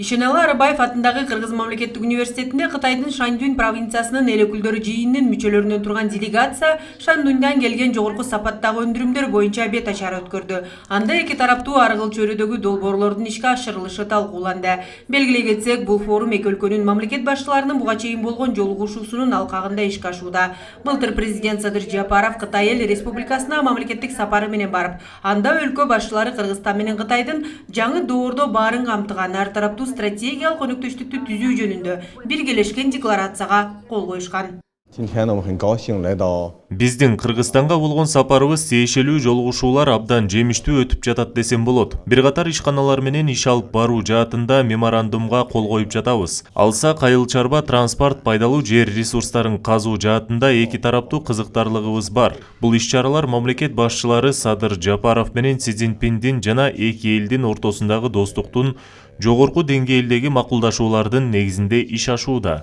Ишеналы Арыбаев атындагы Кыргыз мамлекеттик университетинде Кытайдын Шаньдун провинциясынын эл өкүлдөрү жыйынынын мүчөлөрүнөн турган делегация Шаньдундан келген жогорку сапаттагы өндүрүмдөр боюнча бет ашары өткөрдү. Анда эки тараптуу ар кыл чөйрөдөгү долбоорлордун ишке ашырылышы талкууланды. Белгилей кетсек, бул форум эки өлкөнүн мамлекет башчыларынын буга чейин болгон жолугушуусунун алкагында ишке ашууда. Былтыр президент Садыр Жапаров Кытай эл республикасына мамлекеттик сапары менен барып, анда өлкө башчылары Кыргызстан менен Кытайдын жаңы доордо баарын камтыган ар тараптуу стратегиялык өнөктөштүктү түзүү жөнүндө биргелешкен декларацияга кол коюшкан. Биздин Кыргызстанга болгон сапарыбыз тиешелүү жолугушуулар абдан жемиштүү өтүп жатат десем болот. Бир катар ишканалар менен иш алып баруу жаатында меморандумга кол коюп жатабыз. Алса кайыл чарба, транспорт, пайдалуу жер ресурстарын казуу жаатында эки тараптуу кызыктарлыгыбыз бар. Бул иш-чаралар мамлекет башчылары Садыр Жапаров менен Си Цзиньпиндин жана эки элдин ортосундагы достуктун жогорку деңгээлдеги макулдашуулардын негизинде иш ашууда.